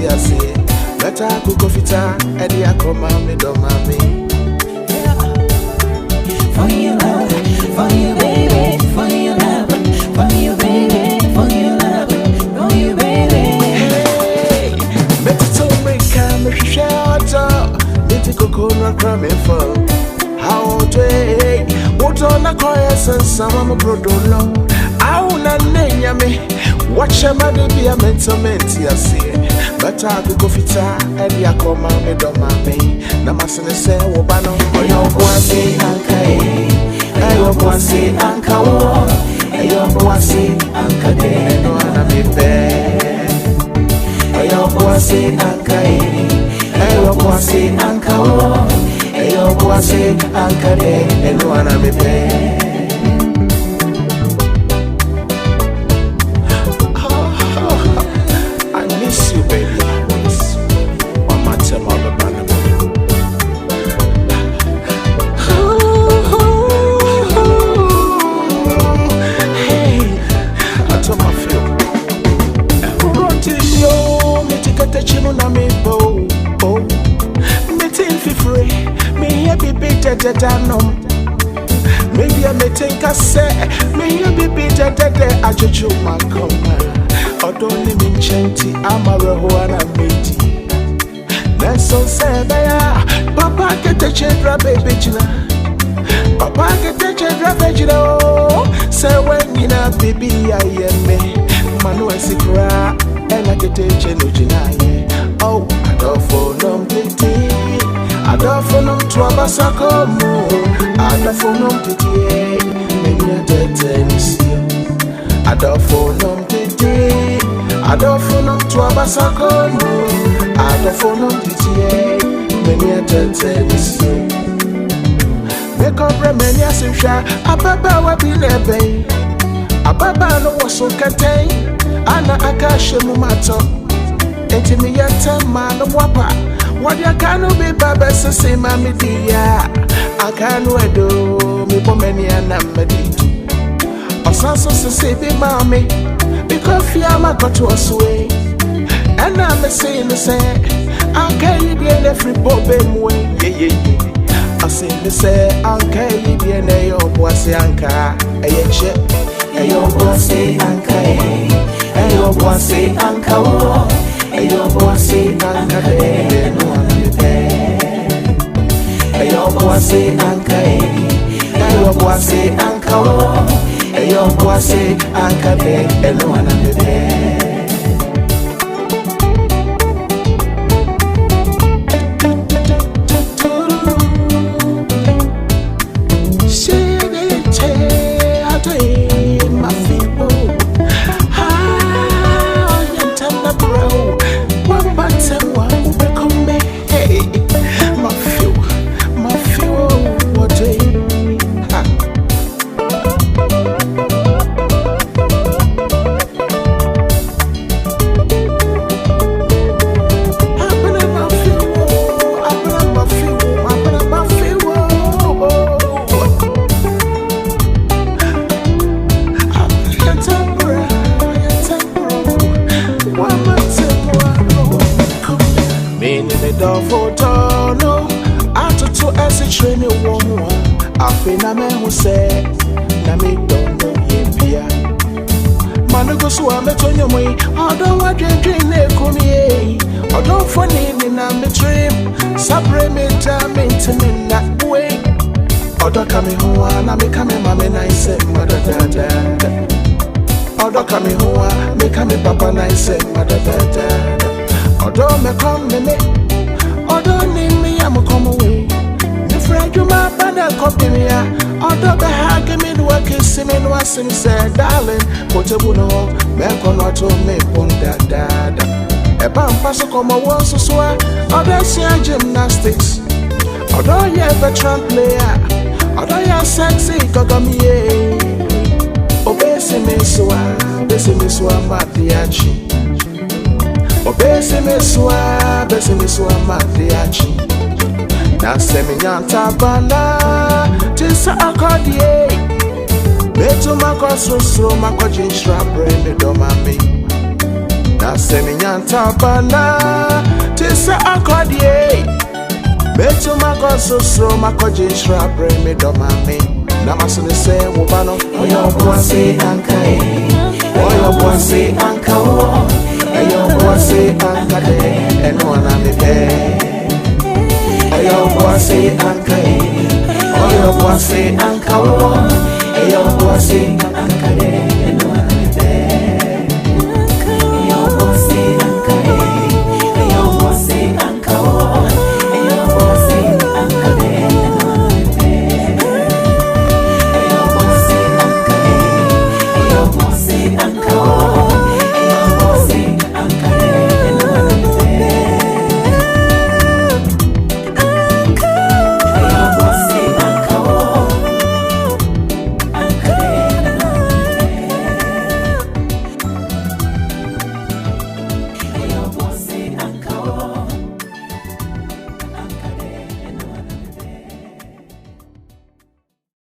ti ase. Better kuko fita, edi akoma me do mami. For you love, for you baby, for you love, for you baby, for you love, for you baby. Hey, better to make me shelter. Meti koko na crame for. How to what on a choirs and some of my brother long. I wanna name me. Watch a man be a mental menti, I see. But I could go fita, and ya come out me do mami. Namaste say, Wobano, or your boy say, Ankae, and your boy say, Ankawo, and your boy say, Ankade, no one be bad. And your boy say, Ankae, and your boy say, Ankawo, and your boy say, Ankade, and no one be bad. You baby, on my time all about the hey, I told my feel. Rotilio, me take a chino na me bo. Oh, me tin fi free, me happy better than no. Maybe I may think I say, me happy better than I judge my come. Odoni minchenti amara huana meti. Neso sebaya, papa kete chedra baby jina. Papa kete chedra baby jina. Se wengina baby ayeme. Manu esikra, ena kete chenu jina ye. Oh, adofo nom titi. Adofo nom tuabasako mo. Adofo nom titi ye. Menya tete nisio. Adofo nom titi. Adofo tuabasako mo. Adofo titiye. Many a tennis. Make up many a sisha. Ababa wabilebe. Ababa no was so contain. Ana akashe mumato. Enti mi yata man wapa. What ya canu be baba se mami dia. Akanu edo. Mi po many an amedit. Osanso se be mami. Because Fiamma got to us way. And I'm saying the same. I'll carry the every problem way. I say the same. I'll carry the air of Bossy Anka. A ship. A your bossy Anka. A your bossy Anka. A your bossy Anka. No one will pay. A your bossy Anka. A your bossy Anka. Eyo kwase ankabe eno anabebe. Photo atoto ese treni womo afina me hu se na me don't know yebia manugo so ametonyo moi odo wadwedwen na ekomie odo foni ni na me dream sabre me ntimi na we odo kame ho na me kame mame na ise madadada odo kame ho me kame papa na ise madadada odo me come me Odo ni me am come away. The friend you my banda copy me. Odo be hug me do a kiss me no asim say darling. Kotebu no me kono to me bunda dada. E bam paso come one so odo see gymnastics. Odo ye veteran player. Odo ye sexy gogomie. Obese me so madiachi. Obese me swa madiachi. Na seminyanta bana tisa akodie. Beto mako so mako jinshra brand do mami. Na seminyanta bana tisa akodie Beto magoso so makoje shrabre me domame Na masune se wubano Oyo boise ankae, Oyo boise anka wo Oyo boise anka de Eno na me pe Oyo boise ankae Oyo boise anka wo Oyo boise anka